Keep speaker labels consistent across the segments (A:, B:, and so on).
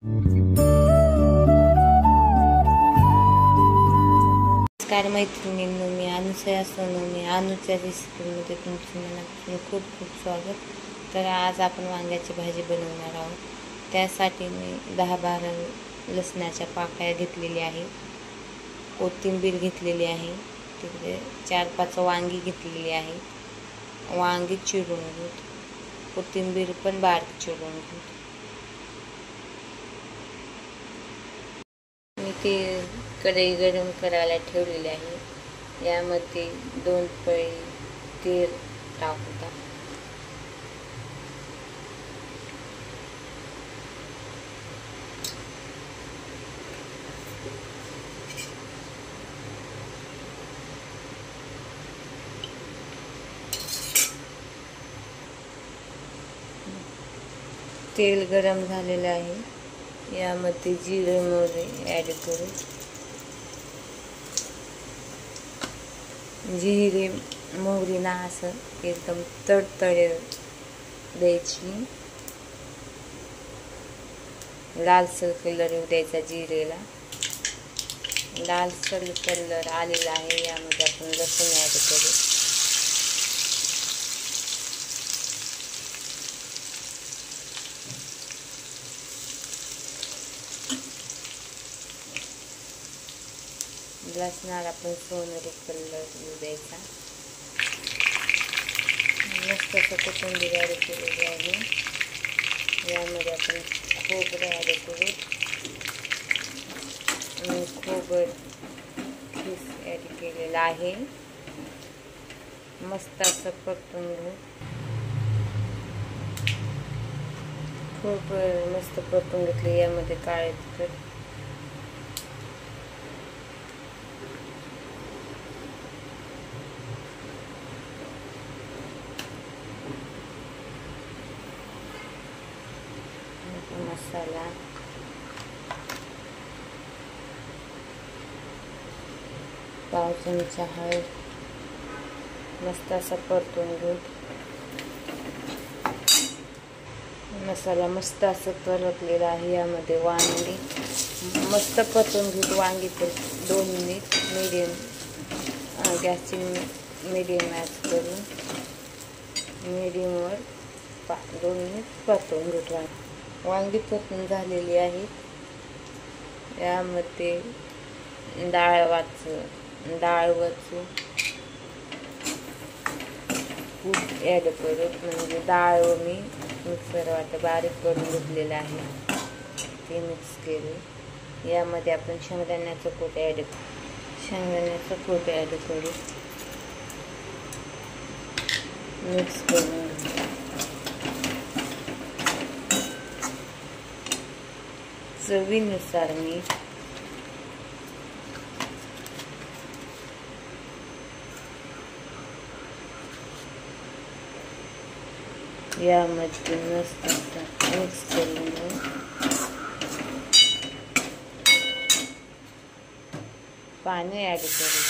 A: नमस्कार मैत्रिणींनो, मी अनुसया सोनवणे. अनुच्या रेसिपीमध्ये तुमचं मनापासून खूप खूप स्वागत. तर आज आपण वांग्याची भाजी बनवणार आहोत. त्यासाठी मी 10-12 लसणाच्या पाकळ्या घेतलेल्या आहे, कोथिंबीर घेतलेली आहे, तिकडे 4-5 वांगी घेतलेली आहे. वांगी चिरून घेऊ, कोथिंबीर पण बारीक चिरून घेऊ. मी ते कढई गरम करायला ठेवलेली आहे. यामध्ये 2 पळी तेल टाकूया. तेल गरम झालेलं आहे. यामध्ये जिरे मोहरी ॲड करू. जिरे मोहरी ना असं एकदम तडतड द्यायची. लालसर कलर येऊ द्यायचा जिरेला. लालसर कलर आलेला आहे. यामध्ये आपण लसूण ॲड करू. लसणाला आपण सोनेरी कलर येऊ द्यायचा. मस्त असं कोथिंबीर ॲड केलेली आहे. यामध्ये आपण खोबरं ॲड करू. खोबरं खीस ॲड केलेलं आहे. मस्त असं परतून घेऊ. खोबरं मस्त परतून घेतले. यामध्ये काळे तिखट, मसाला, पाव चमचा हळद. मस्त असा परतून घेऊ. मसाला मस्त असं परतलेला आहे. यामध्ये वांगी मस्त परतून घेऊ. वांगी तर 2 मिनिट मीडियम गॅसची मीडियम गॅस करून मीडियमवर 2 मिनिट परतून घेऊ. वांगी परतून झालेली आहे. यामध्ये डाळ वाचू कूट ॲड करू. म्हणजे डाळ मी मिक्सर वाटं बारीक करून घेतलेलं आहे, ते मिक्स केले. यामध्ये आपण शेंगदाण्याचं कूट ॲड करू. मिक्स करून चवीनुसार मीठ. यामध्ये मस्त मिक्स करून घेऊ. पाणी ॲड करू.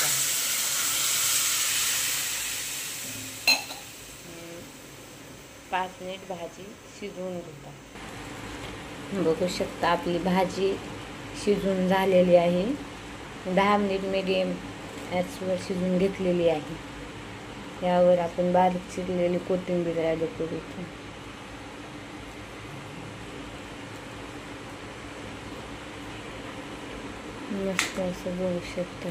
A: 5 मिनिट भाजी शिजवून घेता. बघू शकता आपली भाजी शिजून झालेली आहे. 10 मिनिट मीडियम गॅसवर शिजून घेतलेली आहे. यावर आपण बारीक चिरलेली कोथिंबीर ॲड करू. मस्त असं बघू शकता.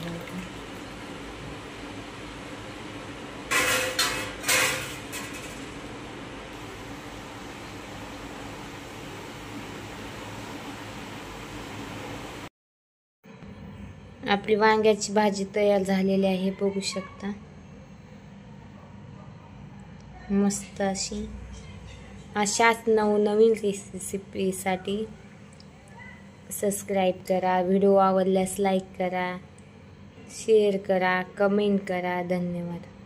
A: आपली वांग्याची भाजी तयार झालेली आहे. बघू शकता. मस्त अशाच नवनवीन रेसिपीसाठी सबस्क्राईब करा. व्हिडिओ आवडल्यास लाईक करा, शेअर करा, कमेंट करा. धन्यवाद.